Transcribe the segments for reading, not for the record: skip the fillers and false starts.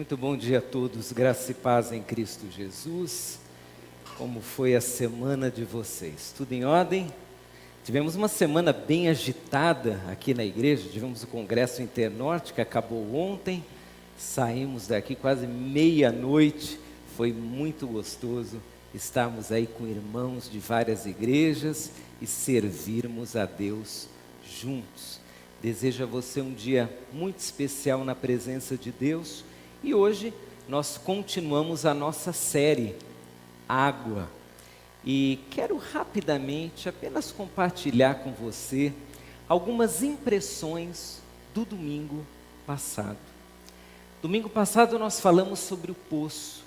Muito bom dia a todos, graça e paz em Cristo Jesus. Como foi a semana de vocês? Tudo em ordem? Tivemos uma semana bem agitada aqui na igreja, tivemos o Congresso Internorte que acabou ontem, saímos daqui quase meia-noite, foi muito gostoso estarmos aí com irmãos de várias igrejas e servirmos a Deus juntos. Desejo a você um dia muito especial na presença de Deus. E hoje nós continuamos a nossa série Água. E quero rapidamente apenas compartilhar com você algumas impressões do domingo passado. Domingo passado nós falamos sobre o poço,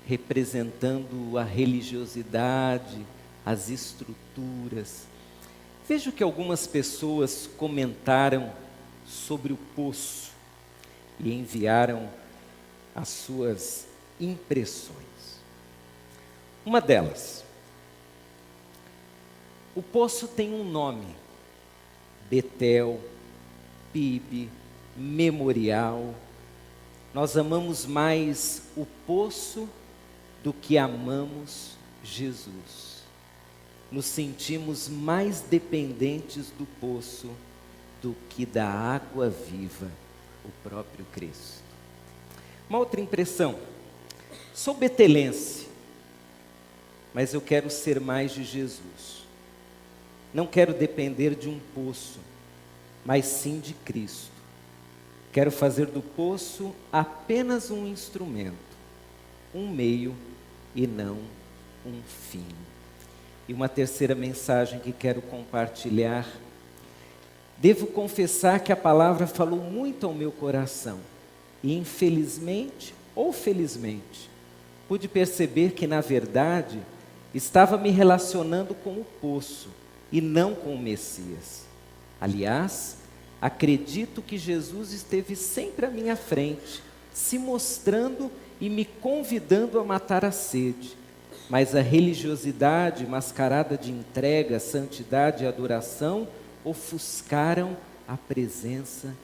representando a religiosidade, as estruturas. Vejo que algumas pessoas comentaram sobre o poço e enviaram as suas impressões. Uma delas: o poço tem um nome: Betel, PIB, Memorial. Nós amamos mais o poço do que amamos Jesus. Nos sentimos mais dependentes do poço do que da água viva, o próprio Cristo. Uma outra impressão: sou betelense, mas eu quero ser mais de Jesus. Não quero depender de um poço, mas sim de Cristo. Quero fazer do poço apenas um instrumento, um meio e não um fim. E uma terceira mensagem que quero compartilhar: devo confessar que a palavra falou muito ao meu coração. E infelizmente ou felizmente, pude perceber que na verdade estava me relacionando com o poço e não com o Messias. Aliás, acredito que Jesus esteve sempre à minha frente, se mostrando e me convidando a matar a sede. Mas a religiosidade mascarada de entrega, santidade e adoração ofuscaram a presença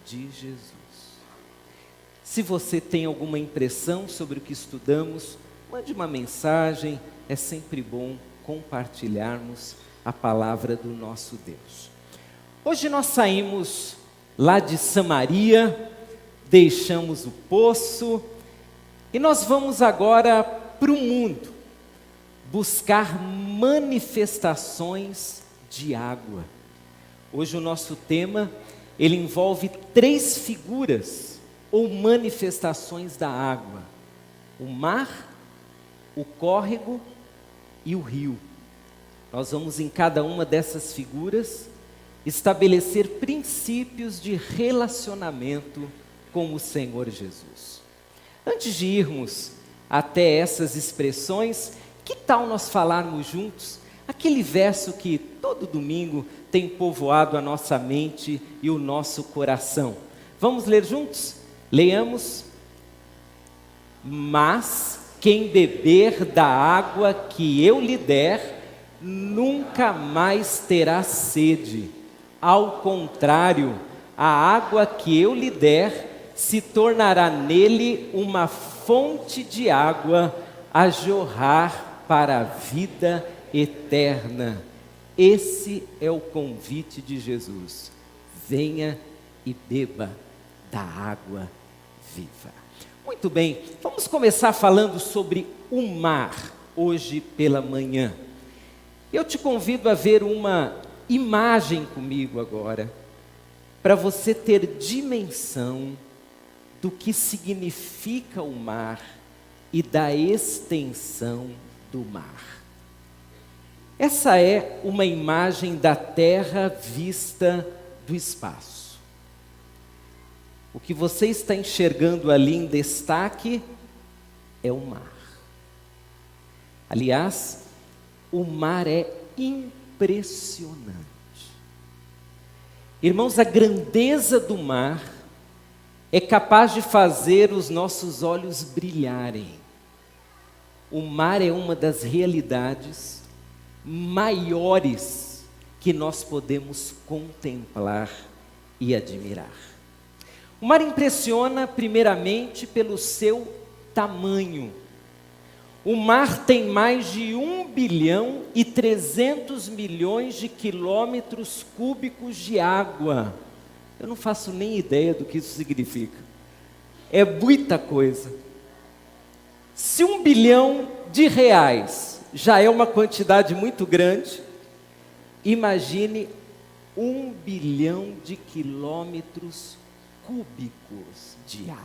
de Jesus. Se você tem alguma impressão sobre o que estudamos, mande uma mensagem. É sempre bom compartilharmos a palavra do nosso Deus. Hoje nós saímos lá de Samaria, deixamos o poço e nós vamos agora para o mundo buscar manifestações de água. Hoje o nosso tema, ele envolve 3 figuras ou manifestações da água: o mar, o córrego e o rio. Nós vamos em cada uma dessas figuras estabelecer princípios de relacionamento com o Senhor Jesus. Antes de irmos até essas expressões, que tal nós falarmos juntos aquele verso que todo domingo tem povoado a nossa mente e o nosso coração? Vamos ler juntos? Leamos: mas quem beber da água que eu lhe der, nunca mais terá sede. Ao contrário, a água que eu lhe der se tornará nele uma fonte de água a jorrar para a vida eterna. Esse é o convite de Jesus. Venha e beba da água viva. Muito bem, vamos começar falando sobre o mar hoje pela manhã. Eu te convido a ver uma imagem comigo agora, para você ter dimensão do que significa o mar e da extensão do mar. Essa é uma imagem da terra vista do espaço. O que você está enxergando ali em destaque é o mar. Aliás, o mar é impressionante. Irmãos, a grandeza do mar é capaz de fazer os nossos olhos brilharem. O mar é uma das realidades maiores que nós podemos contemplar e admirar. O mar impressiona primeiramente pelo seu tamanho. O mar tem mais de 1,3 bilhão de quilômetros cúbicos de água. Eu não faço nem ideia do que isso significa. É muita coisa. Se 1 bilhão de reais já é uma quantidade muito grande, imagine 1 bilhão de quilômetros cúbicos de água.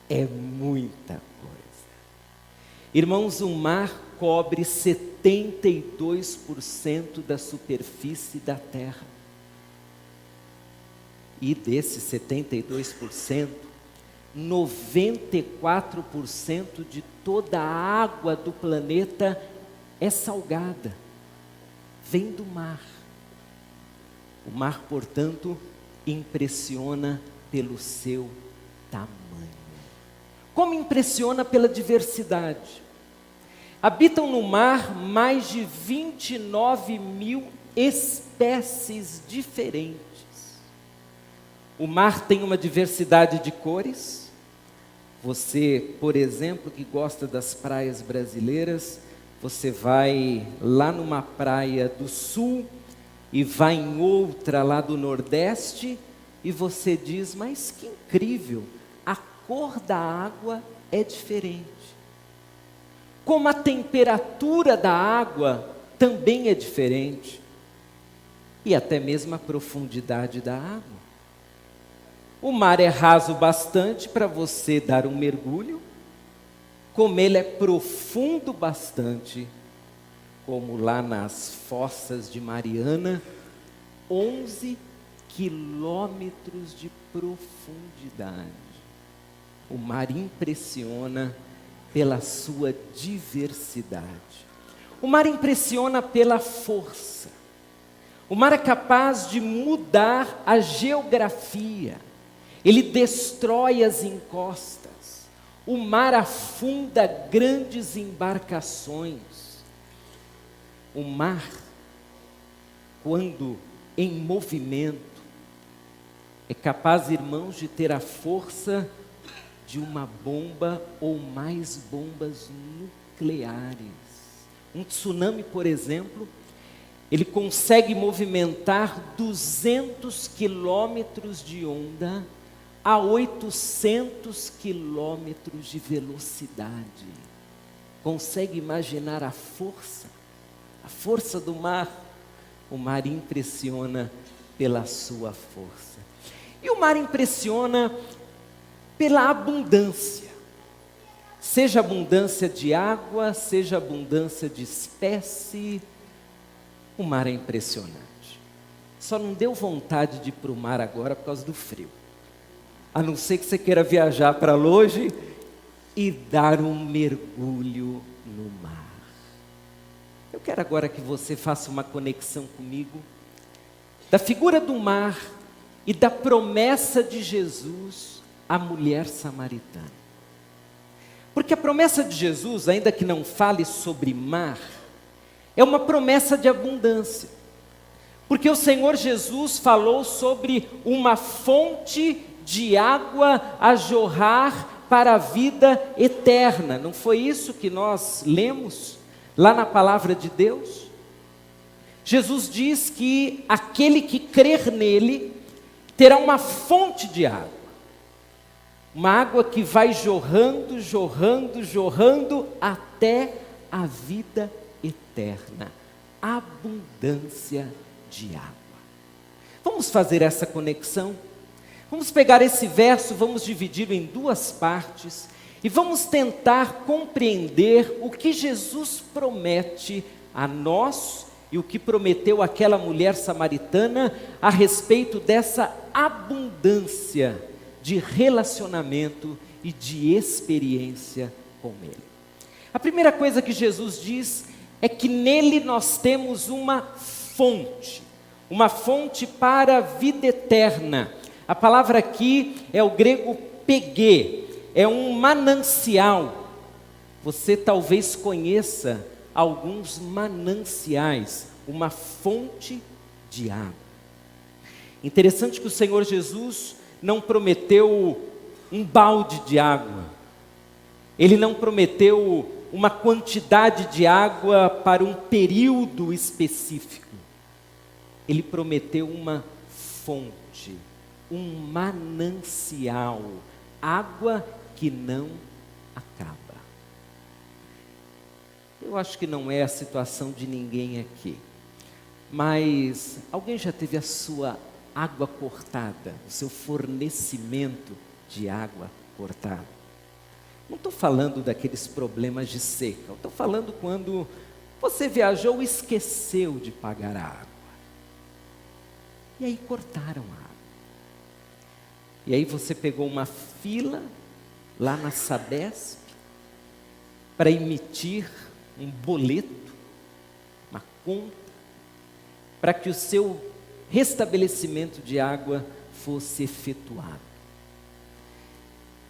É muita coisa. Irmãos, o mar cobre 72% da superfície da terra. E desses 72%, 94% de toda a água do planeta é salgada. Vem do mar. O mar, portanto, impressiona pelo seu tamanho. Como impressiona pela diversidade? Habitam no mar mais de 29 mil espécies diferentes. O mar tem uma diversidade de cores. Você, por exemplo, que gosta das praias brasileiras, você vai lá numa praia do sul e vai em outra lá do nordeste e você diz, mas que incrível, a cor da água é diferente. Como a temperatura da água também é diferente. E até mesmo a profundidade da água. O mar é raso bastante para você dar um mergulho, como ele é profundo bastante, como lá nas Fossas de Mariana, 11 quilômetros de profundidade. O mar impressiona pela sua diversidade. O mar impressiona pela força. O mar é capaz de mudar a geografia. Ele destrói as encostas. O mar afunda grandes embarcações. O mar, quando em movimento, é capaz, irmãos, de ter a força de uma bomba ou mais bombas nucleares. Um tsunami, por exemplo, ele consegue movimentar 200 quilômetros de onda a 800 quilômetros de velocidade. Consegue imaginar a força do mar? O mar impressiona pela sua força. E o mar impressiona pela abundância. Seja abundância de água, seja abundância de espécie, o mar é impressionante. Só não deu vontade de ir para o mar agora por causa do frio. A não ser que você queira viajar para longe e dar um mergulho no mar. Eu quero agora que você faça uma conexão comigo da figura do mar e da promessa de Jesus à mulher samaritana. Porque a promessa de Jesus, ainda que não fale sobre mar, é uma promessa de abundância. Porque o Senhor Jesus falou sobre uma fonte de água a jorrar para a vida eterna. Não foi isso que nós lemos lá na palavra de Deus? Jesus diz que aquele que crer nele terá uma fonte de água. Uma água que vai jorrando, jorrando, jorrando até a vida eterna. Abundância de água. Vamos fazer essa conexão? Vamos pegar esse verso, vamos dividi-lo em duas partes e vamos tentar compreender o que Jesus promete a nós e o que prometeu àquela mulher samaritana a respeito dessa abundância de relacionamento e de experiência com Ele. A primeira coisa que Jesus diz é que nele nós temos uma fonte para a vida eterna. A palavra aqui é o grego pegê, é um manancial. Você talvez conheça alguns mananciais, uma fonte de água. Interessante que o Senhor Jesus não prometeu um balde de água. Ele não prometeu uma quantidade de água para um período específico. Ele prometeu uma fonte, um manancial, água que não acaba. Eu acho que não é a situação de ninguém aqui, mas alguém já teve a sua água cortada, o seu fornecimento de água cortado? Não estou falando daqueles problemas de seca, eu estou falando quando você viajou e esqueceu de pagar a água. E aí cortaram a água. E aí você pegou uma fila lá na Sabesp para emitir um boleto, uma conta, para que o seu restabelecimento de água fosse efetuado.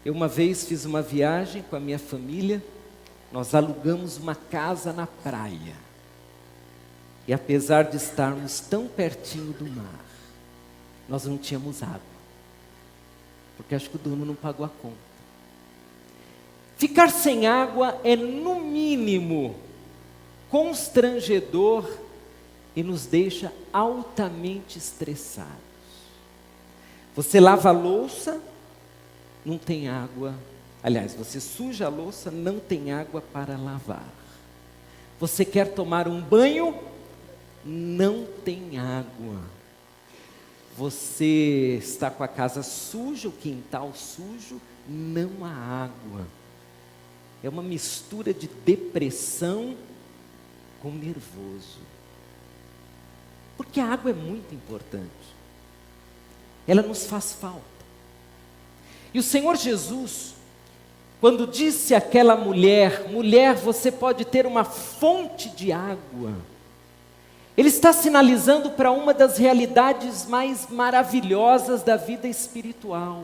Eu uma vez fiz uma viagem com a minha família, nós alugamos uma casa na praia. E apesar de estarmos tão pertinho do mar, nós não tínhamos água. Porque acho que o dono não pagou a conta. Ficar sem água é, no mínimo, constrangedor e nos deixa altamente estressados. Você lava a louça, não tem água. Aliás, você suja a louça, não tem água para lavar. Você quer tomar um banho, não tem água. Você está com a casa suja, o quintal sujo, não há água. É uma mistura de depressão com nervoso. Porque a água é muito importante. Ela nos faz falta. E o Senhor Jesus, quando disse àquela mulher, mulher, você pode ter uma fonte de água, Ele está sinalizando para uma das realidades mais maravilhosas da vida espiritual.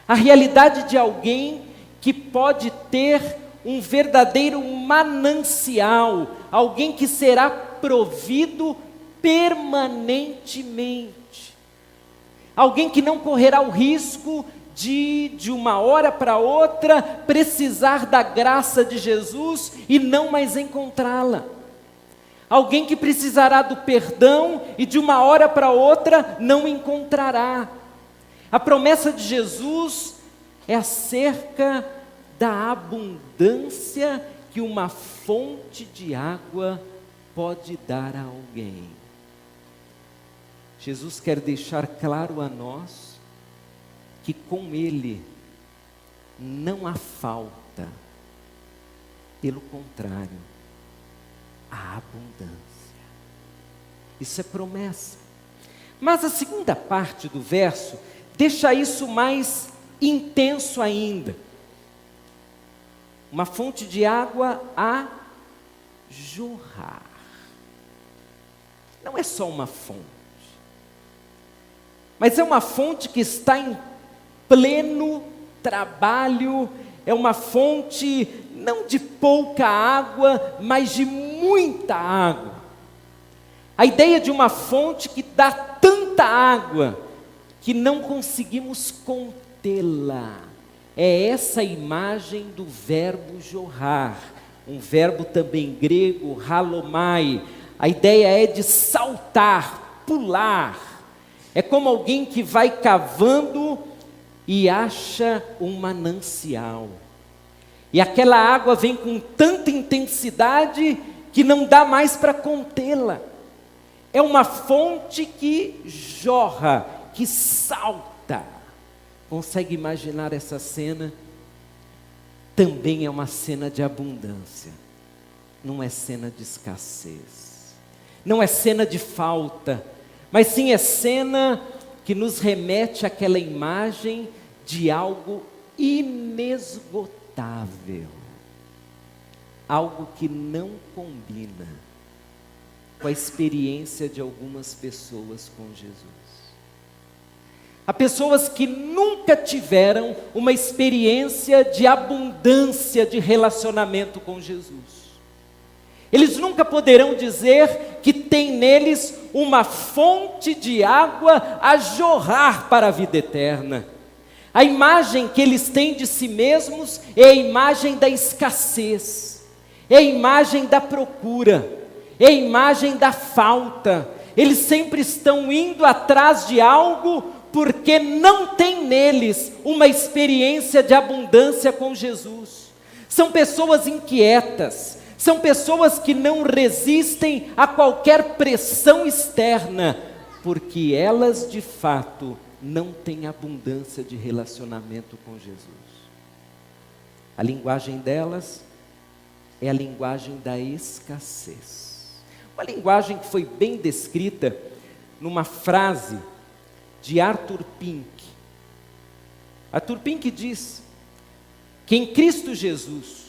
A realidade de alguém que pode ter um verdadeiro manancial, alguém que será provido permanentemente. Alguém que não correrá o risco de uma hora para outra, precisar da graça de Jesus e não mais encontrá-la. Alguém que precisará do perdão e de uma hora para outra não encontrará. A promessa de Jesus é acerca da abundância que uma fonte de água pode dar a alguém. Jesus quer deixar claro a nós que com Ele não há falta, pelo contrário, há abundância. Isso é promessa. Mas a segunda parte do verso deixa isso mais intenso ainda. Uma fonte de água a jorrar. Não é só uma fonte, mas é uma fonte que está em pleno trabalho, é uma fonte não de pouca água, mas de muita água. A ideia de uma fonte que dá tanta água que não conseguimos contê-la. É essa imagem do verbo jorrar, um verbo também grego, halomai. A ideia é de saltar, pular. É como alguém que vai cavando e acha um manancial. E aquela água vem com tanta intensidade que não dá mais para contê-la. É uma fonte que jorra, que salta. Consegue imaginar essa cena? Também é uma cena de abundância. Não é cena de escassez. Não é cena de falta. Mas sim é cena que nos remete àquela imagem de algo inesgotável. Algo que não combina com a experiência de algumas pessoas com Jesus. Há pessoas que nunca tiveram uma experiência de abundância de relacionamento com Jesus. Eles nunca poderão dizer que tem neles uma fonte de água a jorrar para a vida eterna. A imagem que eles têm de si mesmos é a imagem da escassez, é a imagem da procura, é a imagem da falta. Eles sempre estão indo atrás de algo porque não tem neles uma experiência de abundância com Jesus. São pessoas inquietas, são pessoas que não resistem a qualquer pressão externa, porque elas de fato não têm abundância de relacionamento com Jesus. A linguagem delas é a linguagem da escassez. Uma linguagem que foi bem descrita numa frase de Arthur Pink. Arthur Pink diz que em Cristo Jesus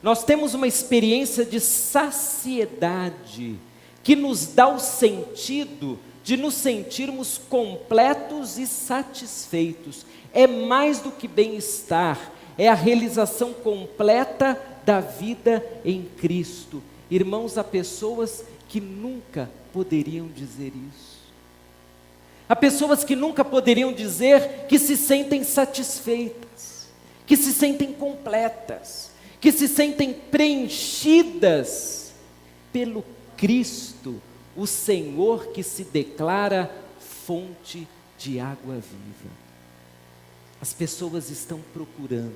nós temos uma experiência de saciedade que nos dá o sentido de nos sentirmos completos e satisfeitos. É mais do que bem-estar, é a realização completa da vida em Cristo. Irmãos, há pessoas que nunca poderiam dizer isso. Há pessoas que nunca poderiam dizer que se sentem satisfeitas, que se sentem completas, que se sentem preenchidas pelo Cristo, o Senhor que se declara fonte de água viva. As pessoas estão procurando,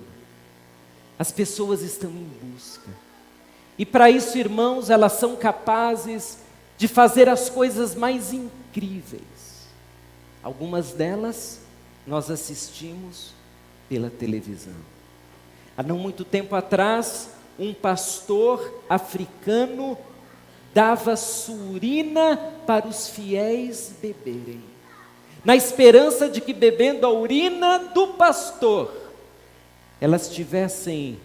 as pessoas estão em busca, e para isso, irmãos, elas são capazes de fazer as coisas mais incríveis. Algumas delas nós assistimos pela televisão. Há não muito tempo atrás, um pastor africano dava surina para os fiéis beberem, na esperança de que, bebendo a urina do pastor, elas tivessem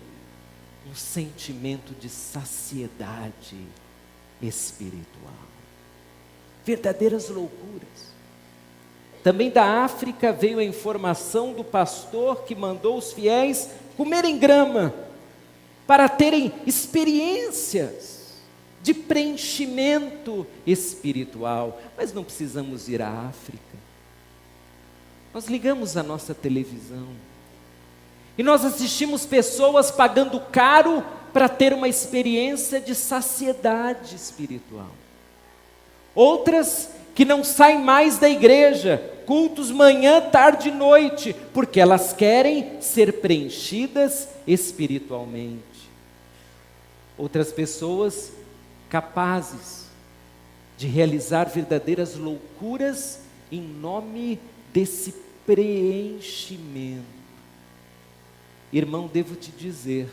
um sentimento de saciedade espiritual. Verdadeiras loucuras. Também da África veio a informação do pastor que mandou os fiéis comerem grama, para terem experiências de preenchimento espiritual. Mas não precisamos ir à África. Nós ligamos a nossa televisão e nós assistimos pessoas pagando caro para ter uma experiência de saciedade espiritual. Outras que não saem mais da igreja, cultos manhã, tarde e noite, porque elas querem ser preenchidas espiritualmente. Outras pessoas capazes de realizar verdadeiras loucuras em nome desse preenchimento. Irmão, devo te dizer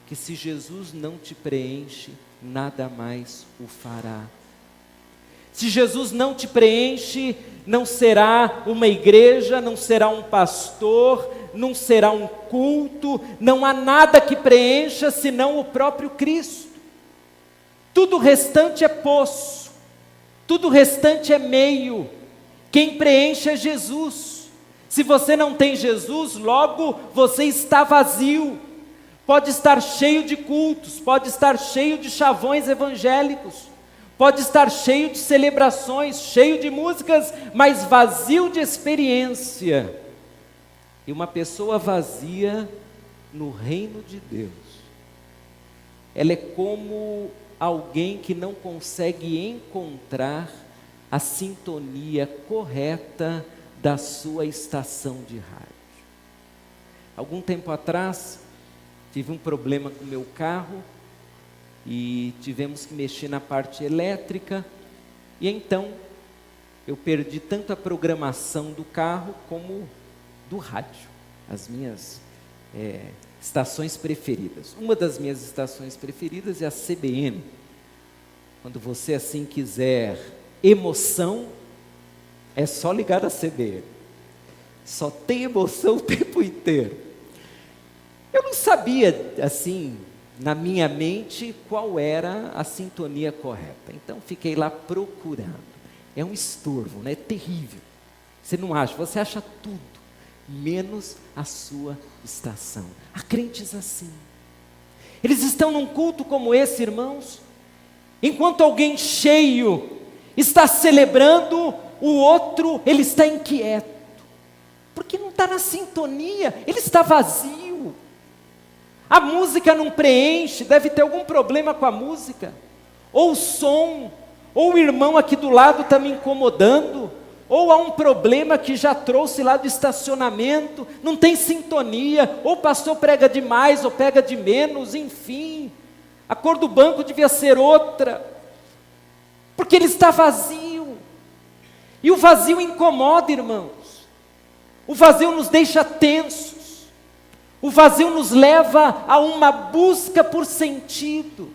que se Jesus não te preenche, nada mais o fará. Se Jesus não te preenche, não será uma igreja, não será um pastor, não será um culto, não há nada que preencha senão o próprio Cristo. Tudo o restante é poço, tudo o restante é meio. Quem preenche é Jesus. Se você não tem Jesus, logo você está vazio. Pode estar cheio de cultos, pode estar cheio de chavões evangélicos, pode estar cheio de celebrações, cheio de músicas, mas vazio de experiência. E uma pessoa vazia no reino de Deus, ela é como alguém que não consegue encontrar a sintonia correta da sua estação de rádio. Algum tempo atrás, tive um problema com o meu carro, e tivemos que mexer na parte elétrica, e então eu perdi tanto a programação do carro como do rádio, as minhas estações preferidas. Uma das minhas estações preferidas é a CBN. Quando você assim quiser emoção, é só ligar a CBN, só tem emoção o tempo inteiro. Eu não sabia assim, na minha mente, qual era a sintonia correta. Então fiquei lá procurando. É um estorvo, né? É terrível. Você não acha, você acha tudo, menos a sua estação. Há crentes assim. Eles estão num culto como esse, irmãos, Enquanto alguém cheio está celebrando, o outro, ele está inquieto, porque não está na sintonia, ele está vazio. A música não preenche, deve ter algum problema com a música, ou o som, ou o irmão aqui do lado está me incomodando, ou há um problema que já trouxe lá do estacionamento, não tem sintonia, ou o pastor prega demais, ou prega de menos, enfim, a cor do banco devia ser outra, porque ele está vazio, e o vazio incomoda, irmãos, o vazio nos deixa tensos, o vazio nos leva a uma busca por sentido.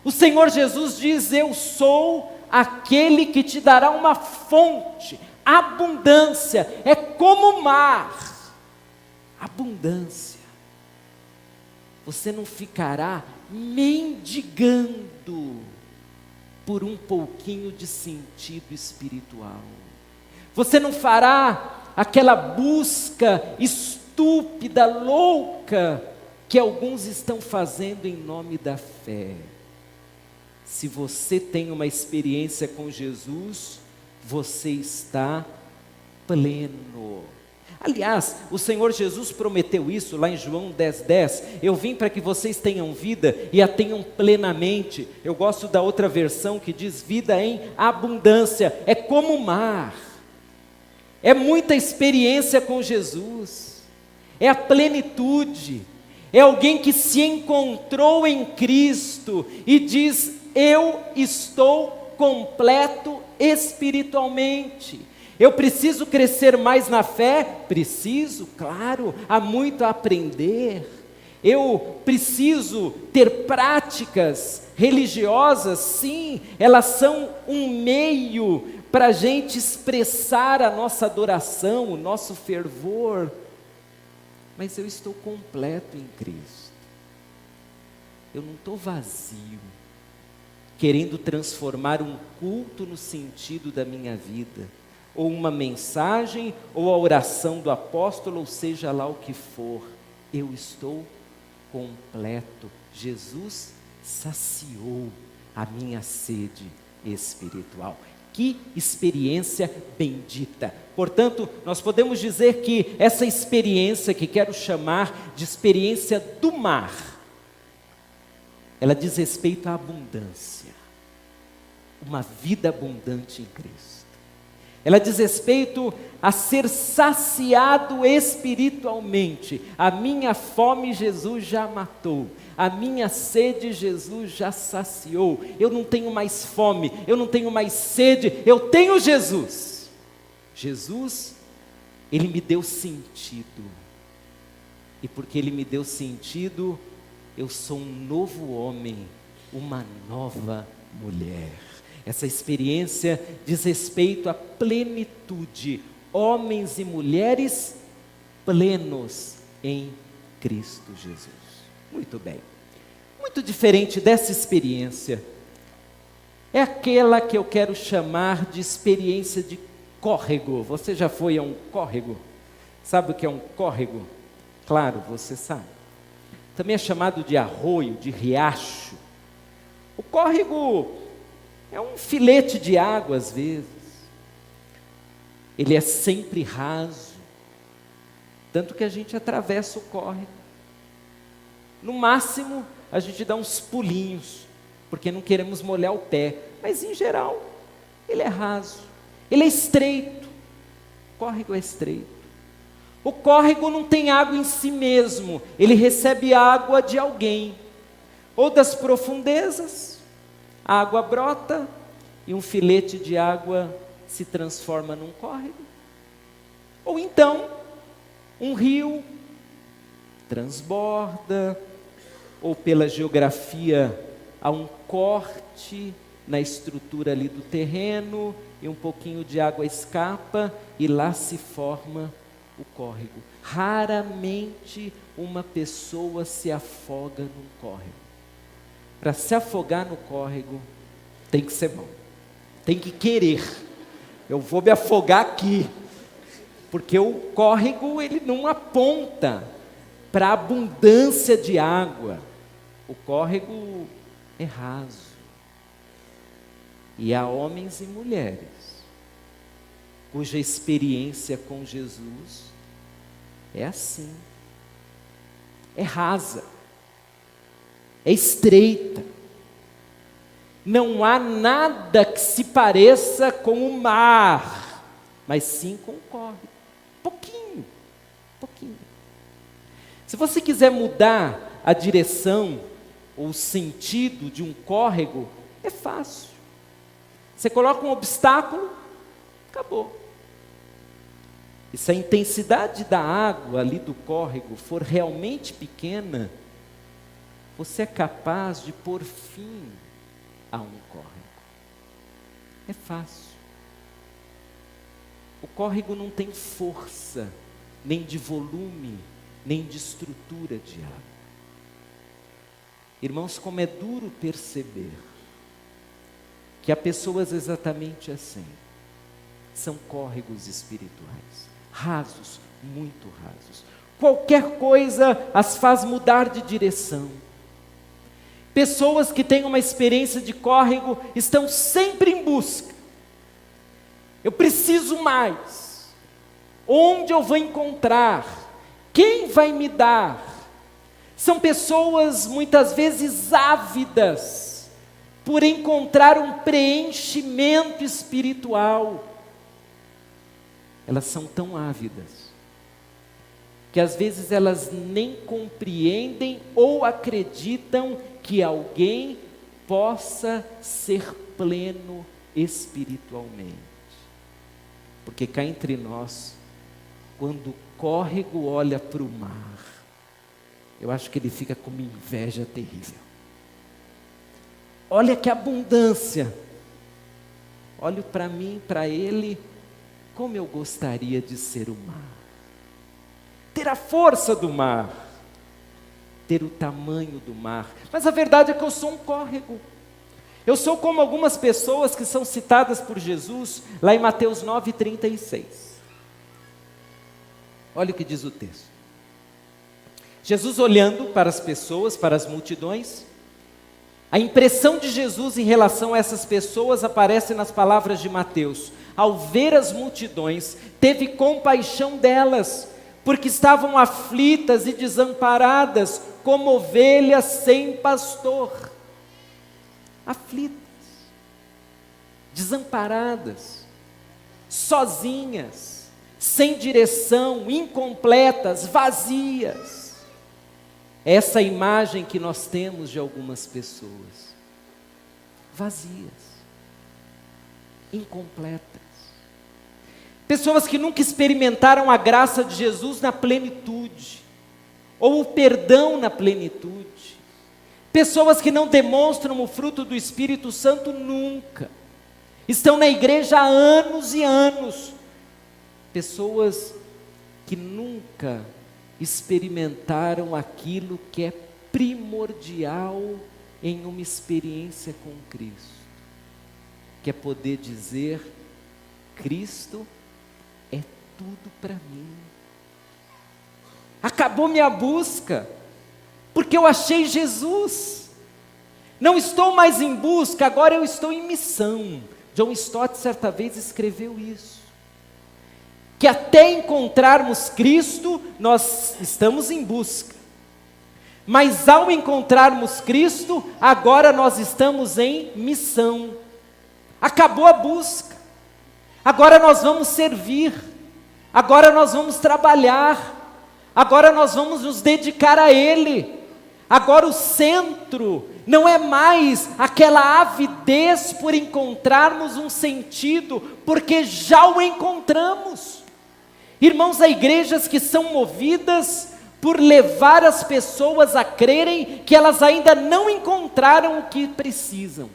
O Senhor Jesus diz: eu sou aquele que te dará uma fonte, abundância, é como o mar, abundância. Você não ficará mendigando por um pouquinho de sentido espiritual. Você não fará aquela busca estúpida, louca, que alguns estão fazendo em nome da fé. Se você tem uma experiência com Jesus, você está pleno. Aliás, o Senhor Jesus prometeu isso lá em João 10:10. Eu vim para que vocês tenham vida e a tenham plenamente. Eu gosto da outra versão que diz vida em abundância. É como o mar. É muita experiência com Jesus. É a plenitude. É alguém que se encontrou em Cristo e diz: eu estou completo espiritualmente. Eu preciso crescer mais na fé? Preciso, claro, há muito a aprender. Eu preciso ter práticas religiosas? Sim, elas são um meio para a gente expressar a nossa adoração, o nosso fervor. Mas eu estou completo em Cristo. Eu não estou vazio, querendo transformar um culto no sentido da minha vida, ou uma mensagem, ou a oração do apóstolo, ou seja lá o que for. Eu estou completo. Jesus saciou a minha sede espiritual. Que experiência bendita! Portanto, nós podemos dizer que essa experiência, que quero chamar de experiência do mar, ela diz respeito à abundância, uma vida abundante em Cristo. Ela diz respeito a ser saciado espiritualmente. A minha fome Jesus já matou, a minha sede Jesus já saciou. Eu não tenho mais fome, eu não tenho mais sede, eu tenho Jesus. Jesus, Ele me deu sentido, e porque Ele me deu sentido, eu sou um novo homem, uma nova mulher. Essa experiência diz respeito à plenitude, homens e mulheres plenos em Cristo Jesus. Muito bem. Muito diferente dessa experiência é aquela que eu quero chamar de experiência de córrego. Você já foi a um córrego? Sabe o que é um córrego? Claro, você sabe. Também é chamado de arroio, de riacho. O córrego é um filete de água às vezes. Ele é sempre raso, tanto que a gente atravessa o córrego. No máximo, a gente dá uns pulinhos, porque não queremos molhar o pé. Mas em geral, ele é raso, ele é estreito. O córrego é estreito. O córrego não tem água em si mesmo, ele recebe água de alguém, ou das profundezas. A água brota e um filete de água se transforma num córrego. Ou então, um rio transborda, ou pela geografia há um corte na estrutura ali do terreno, e um pouquinho de água escapa, e lá se forma o córrego. Raramente uma pessoa se afoga num córrego. Para se afogar no córrego, tem que ser bom, tem que querer. Eu vou me afogar aqui, porque o córrego ele não aponta para a abundância de água. O córrego é raso. E há homens e mulheres cuja experiência com Jesus é assim, é rasa, é estreita. Não há nada que se pareça com o mar, mas sim com o córrego. Pouquinho. Se você quiser mudar a direção ou o sentido de um córrego, é fácil. Você coloca um obstáculo, acabou. E se a intensidade da água ali do córrego for realmente pequena, você é capaz de pôr fim a um córrego. É fácil. O córrego não tem força, nem de volume, nem de estrutura de água. Irmãos, como é duro perceber que há pessoas exatamente assim. São córregos espirituais, rasos, muito rasos. Qualquer coisa as faz mudar de direção. Pessoas que têm uma experiência de córrego estão sempre em busca. Eu preciso mais. Onde eu vou encontrar? Quem vai me dar? São pessoas muitas vezes ávidas por encontrar um preenchimento espiritual. Elas são tão ávidas que às vezes elas nem compreendem ou acreditam que alguém possa ser pleno espiritualmente. Porque cá entre nós, quando o córrego olha para o mar, eu acho que ele fica com uma inveja terrível. Olha que abundância. Olho para mim, para ele, como eu gostaria de ser o mar. Ter a força do mar. Ter o tamanho do mar. Mas a verdade é que eu sou um córrego. Eu sou como algumas pessoas que são citadas por Jesus, lá em Mateus 9:36. Olha o que diz o texto. Jesus olhando para as pessoas, para as multidões, a impressão de Jesus em relação a essas pessoas aparece nas palavras de Mateus. Ao ver as multidões, teve compaixão delas, porque estavam aflitas e desamparadas, como ovelhas sem pastor. Aflitas, desamparadas, sozinhas, sem direção, incompletas, vazias. Essa é a imagem que nós temos de algumas pessoas, vazias, incompletas. Pessoas que nunca experimentaram a graça de Jesus na plenitude, ou o perdão na plenitude. Pessoas que não demonstram o fruto do Espírito Santo nunca. Estão na igreja há anos e anos. Pessoas que nunca experimentaram aquilo que é primordial em uma experiência com Cristo. Que é poder dizer, Cristo é tudo para mim. Acabou minha busca, porque eu achei Jesus. Não estou mais em busca, agora eu estou em missão. John Stott certa vez escreveu isso. Que até encontrarmos Cristo, nós estamos em busca. Mas ao encontrarmos Cristo, agora nós estamos em missão. Acabou a busca. Agora nós vamos servir. Agora nós vamos trabalhar. Agora nós vamos nos dedicar a Ele. Agora o centro não é mais aquela avidez por encontrarmos um sentido, porque já o encontramos. Irmãos, há igrejas que são movidas por levar as pessoas a crerem que elas ainda não encontraram o que precisam.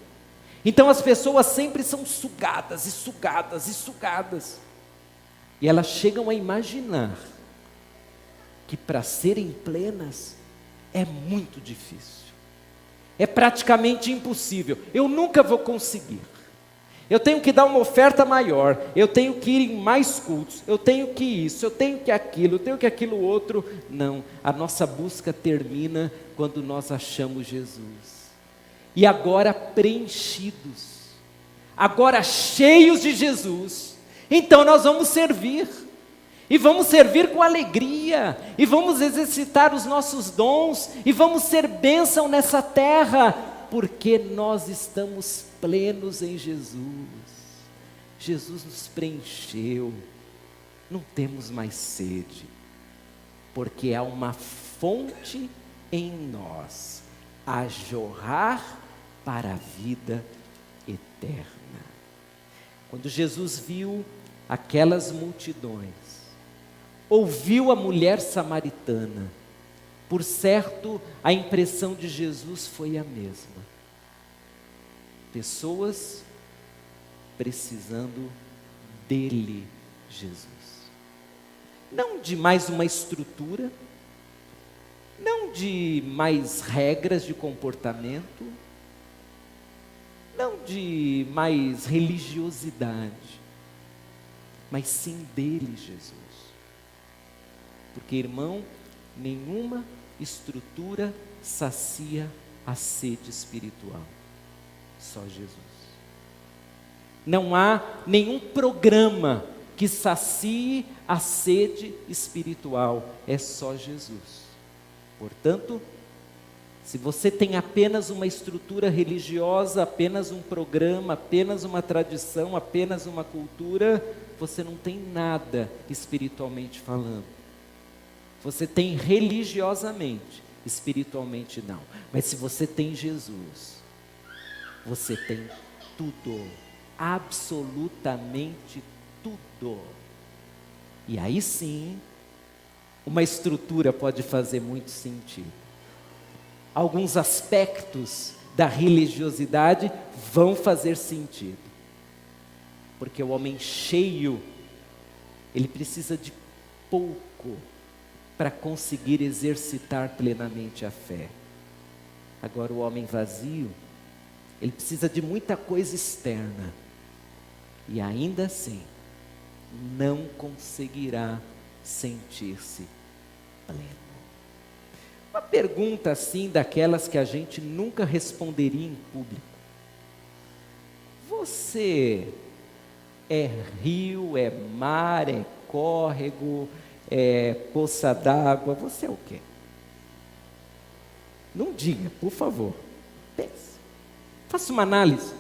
Então as pessoas sempre são sugadas e sugadas e sugadas. E elas chegam a imaginar que para serem plenas é muito difícil. É praticamente impossível. Eu nunca vou conseguir. Eu tenho que dar uma oferta maior, eu tenho que ir em mais cultos, eu tenho que isso, eu tenho que aquilo, eu tenho que aquilo outro. Não, a nossa busca termina quando nós achamos Jesus. E agora preenchidos, agora cheios de Jesus, então nós vamos servir. E vamos servir com alegria, e vamos exercitar os nossos dons, e vamos ser bênção nessa terra, porque nós estamos plenos em Jesus. Jesus nos preencheu, não temos mais sede, porque há uma fonte em nós, a jorrar para a vida eterna. Quando Jesus viu aquelas multidões, ouviu a mulher samaritana, por certo, a impressão de Jesus foi a mesma. Pessoas precisando dele, Jesus. Não de mais uma estrutura, não de mais regras de comportamento, não de mais religiosidade, mas sim dele, Jesus. Porque, irmão, nenhuma estrutura sacia a sede espiritual, só Jesus. Não há nenhum programa que sacie a sede espiritual, é só Jesus. Portanto, se você tem apenas uma estrutura religiosa, apenas um programa, apenas uma tradição, apenas uma cultura, você não tem nada espiritualmente falando. Você tem religiosamente, espiritualmente não. Mas se você tem Jesus, você tem tudo, absolutamente tudo. E aí sim, uma estrutura pode fazer muito sentido. Alguns aspectos da religiosidade vão fazer sentido. Porque o homem cheio, ele precisa de pouco para conseguir exercitar plenamente a fé. Agora o homem vazio, ele precisa de muita coisa externa. E ainda assim, não conseguirá sentir-se pleno. Uma pergunta assim, daquelas que a gente nunca responderia em público. Você é rio, é mar, é córrego, é poça d'água, você é o quê? Não diga, por favor. Pense. Faça uma análise.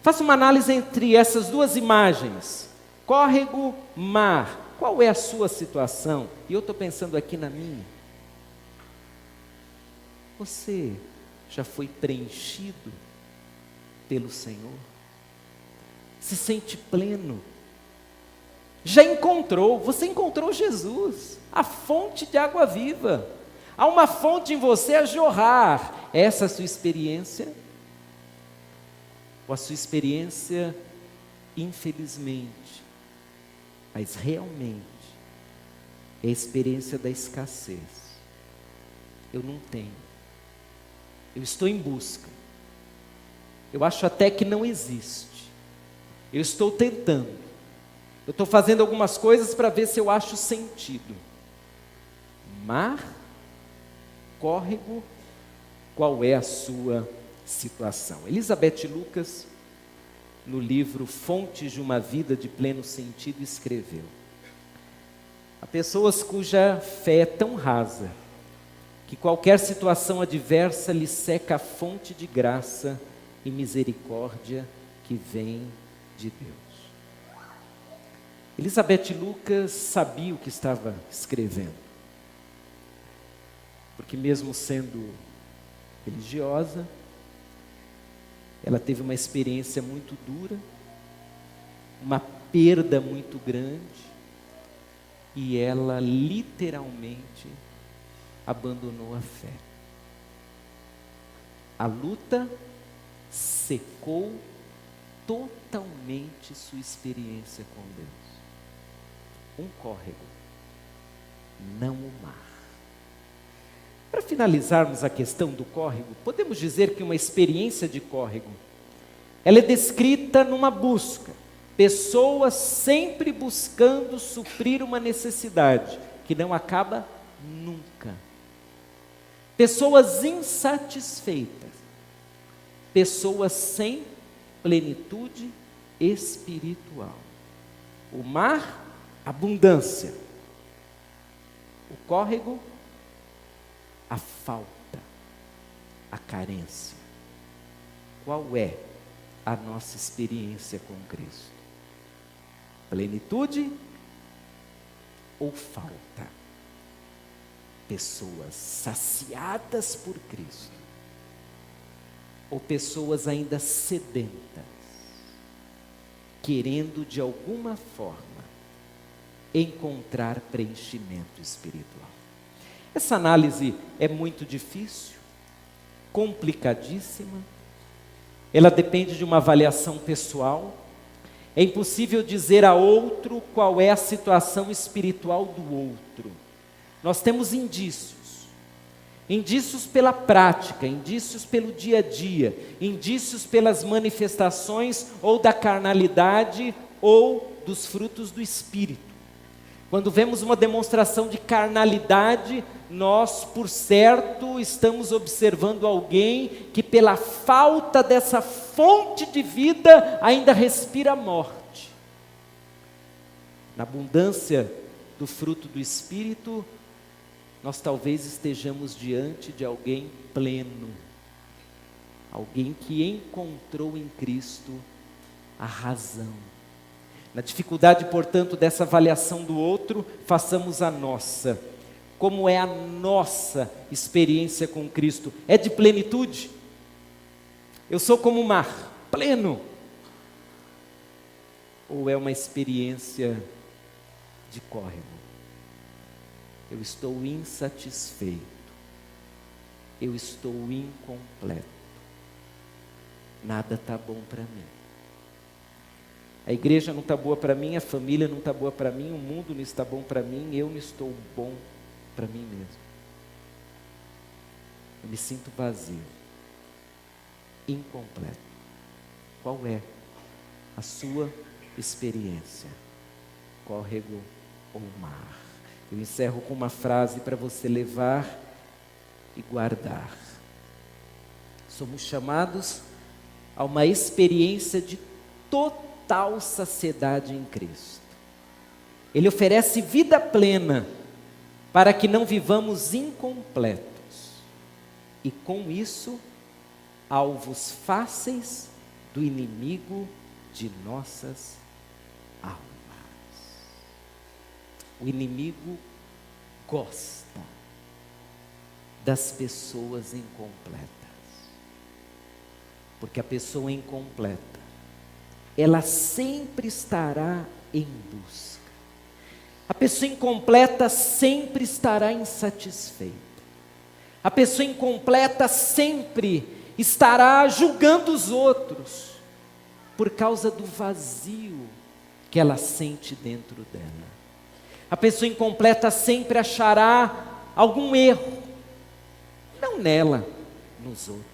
Faça uma análise entre essas duas imagens. Córrego, mar. Qual é a sua situação? E eu estou pensando aqui na minha. Você já foi preenchido pelo Senhor? Se sente pleno? Já encontrou, você encontrou Jesus, a fonte de água viva. Há uma fonte em você a jorrar. Essa é a sua experiência? Ou a sua experiência, infelizmente, mas realmente, é a experiência da escassez. Eu não tenho. Eu estou em busca. Eu acho até que não existe. Eu estou tentando. Eu estou fazendo algumas coisas para ver se eu acho sentido. Mar, córrego, qual é a sua situação? Elizabeth Lucas, no livro Fontes de uma Vida de Pleno Sentido, escreveu: há pessoas cuja fé é tão rasa que qualquer situação adversa lhe seca a fonte de graça e misericórdia que vem de Deus. Elizabeth Lucas sabia o que estava escrevendo, porque mesmo sendo religiosa, ela teve uma experiência muito dura, uma perda muito grande, e ela literalmente abandonou a fé. A luta secou totalmente sua experiência com Deus. Um córrego, não o mar. Para finalizarmos a questão do córrego, podemos dizer que uma experiência de córrego, ela é descrita numa busca. Pessoas sempre buscando suprir uma necessidade que não acaba nunca. Pessoas insatisfeitas. Pessoas sem plenitude espiritual. O mar, abundância. O córrego, a falta, a carência. Qual é a nossa experiência com Cristo? Plenitude ou falta? Pessoas saciadas por Cristo ou pessoas ainda sedentas, querendo de alguma forma encontrar preenchimento espiritual? Essa análise é muito difícil, complicadíssima, ela depende de uma avaliação pessoal. É impossível dizer a outro qual é a situação espiritual do outro. Nós temos indícios pela prática, indícios pelo dia a dia, indícios pelas manifestações ou da carnalidade ou dos frutos do Espírito. Quando vemos uma demonstração de carnalidade, nós, por certo, estamos observando alguém que pela falta dessa fonte de vida ainda respira a morte. Na abundância do fruto do Espírito, nós talvez estejamos diante de alguém pleno, alguém que encontrou em Cristo a razão. Na dificuldade, portanto, dessa avaliação do outro, façamos a nossa. Como é a nossa experiência com Cristo? É de plenitude? Eu sou como o mar, pleno? Ou é uma experiência de córrego? Eu estou insatisfeito, eu estou incompleto, nada está bom para mim. A igreja não está boa para mim, a família não está boa para mim, o mundo não está bom para mim, eu não estou bom para mim mesmo. Eu me sinto vazio, incompleto. Qual é a sua experiência? Córrego ou mar? Eu encerro com uma frase para você levar e guardar. Somos chamados a uma experiência de total saciedade em Cristo. Ele oferece vida plena para que não vivamos incompletos e com isso alvos fáceis do inimigo de nossas almas. O inimigo gosta das pessoas incompletas, porque a pessoa incompleta, ela sempre estará em busca. A pessoa incompleta sempre estará insatisfeita. A pessoa incompleta sempre estará julgando os outros, por causa do vazio que ela sente dentro dela. A pessoa incompleta sempre achará algum erro, não nela, nos outros.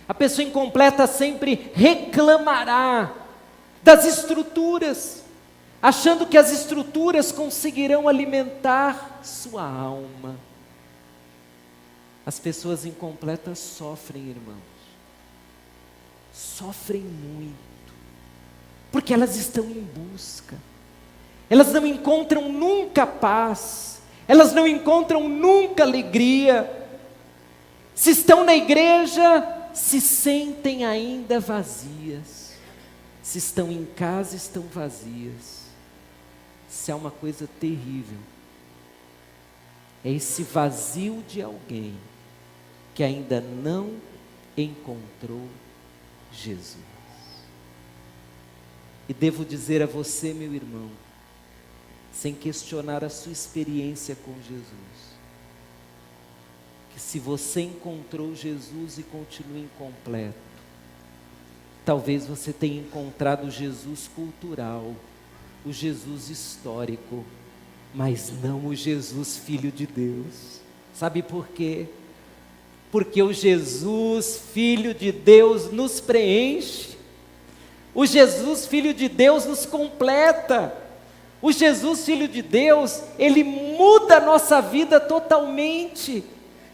A pessoa incompleta sempre reclamará das estruturas, achando que as estruturas conseguirão alimentar sua alma. As pessoas incompletas sofrem, irmãos, sofrem muito, porque elas estão em busca. Elas não encontram nunca paz, elas não encontram nunca alegria. Se estão na igreja, se sentem ainda vazias. Se estão em casa, estão vazias. Se há uma coisa terrível, é esse vazio de alguém que ainda não encontrou Jesus. E devo dizer a você, meu irmão, sem questionar a sua experiência com Jesus, que se você encontrou Jesus e continua incompleto, talvez você tenha encontrado o Jesus cultural, o Jesus histórico, mas não o Jesus Filho de Deus. Sabe por quê? Porque o Jesus Filho de Deus nos preenche, o Jesus Filho de Deus nos completa. O Jesus Filho de Deus, Ele muda a nossa vida totalmente.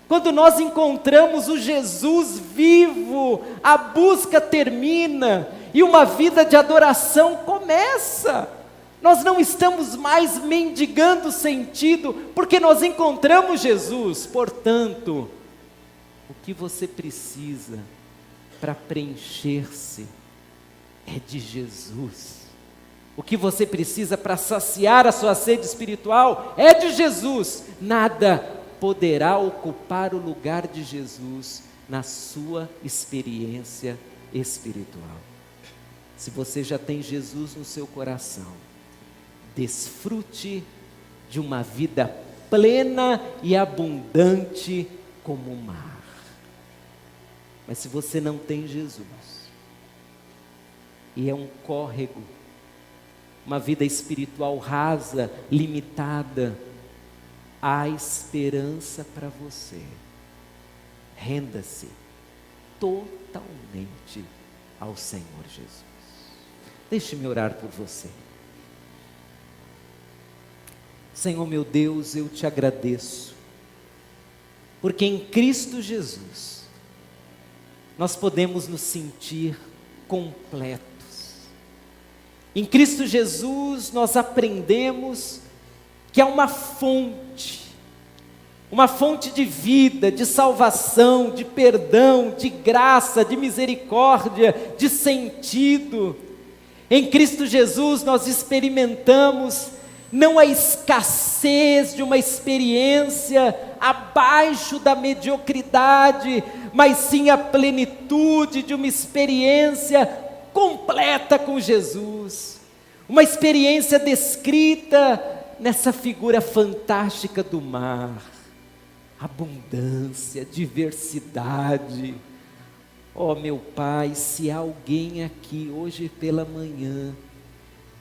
Quando nós encontramos o Jesus vivo, a busca termina, e uma vida de adoração começa. Nós não estamos mais mendigando sentido, porque nós encontramos Jesus. Portanto, o que você precisa para preencher-se é de Jesus. O que você precisa para saciar a sua sede espiritual é de Jesus. Nada poderá ocupar o lugar de Jesus na sua experiência espiritual. Se você já tem Jesus no seu coração, desfrute de uma vida plena e abundante como o mar. Mas se você não tem Jesus, e é um córrego, uma vida espiritual rasa, limitada, há esperança para você. Renda-se totalmente ao Senhor Jesus. Deixe-me orar por você. Senhor meu Deus, eu te agradeço, porque em Cristo Jesus, nós podemos nos sentir completos. Em Cristo Jesus nós aprendemos que há uma fonte de vida, de salvação, de perdão, de graça, de misericórdia, de sentido. Em Cristo Jesus nós experimentamos não a escassez de uma experiência abaixo da mediocridade, mas sim a plenitude de uma experiência completa com Jesus, uma experiência descrita nessa figura fantástica do mar, abundância, diversidade. Oh meu Pai, se há alguém aqui hoje pela manhã,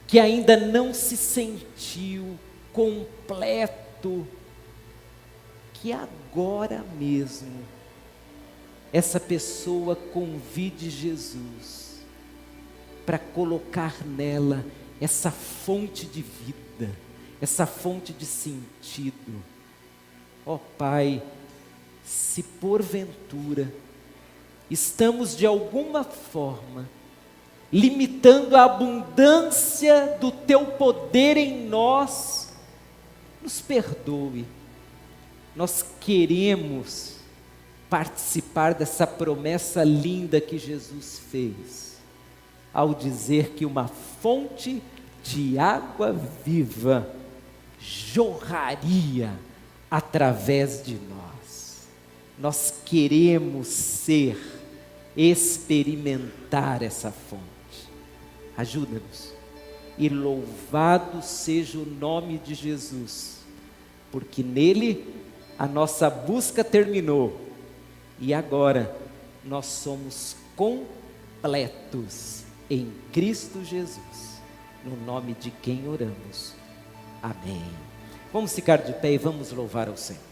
que ainda não se sentiu completo, que agora mesmo, essa pessoa convide Jesus, para colocar nela essa fonte de vida, essa fonte de sentido. Ó Pai, se porventura estamos de alguma forma limitando a abundância do Teu poder em nós, nos perdoe. Nós queremos participar dessa promessa linda que Jesus fez, ao dizer que uma fonte de água viva jorraria através de nós. Nós queremos experimentar essa fonte. Ajuda-nos, e louvado seja o nome de Jesus, porque nele a nossa busca terminou, e agora nós somos completos em Cristo Jesus, no nome de quem oramos. Amém. Vamos ficar de pé e vamos louvar ao Senhor.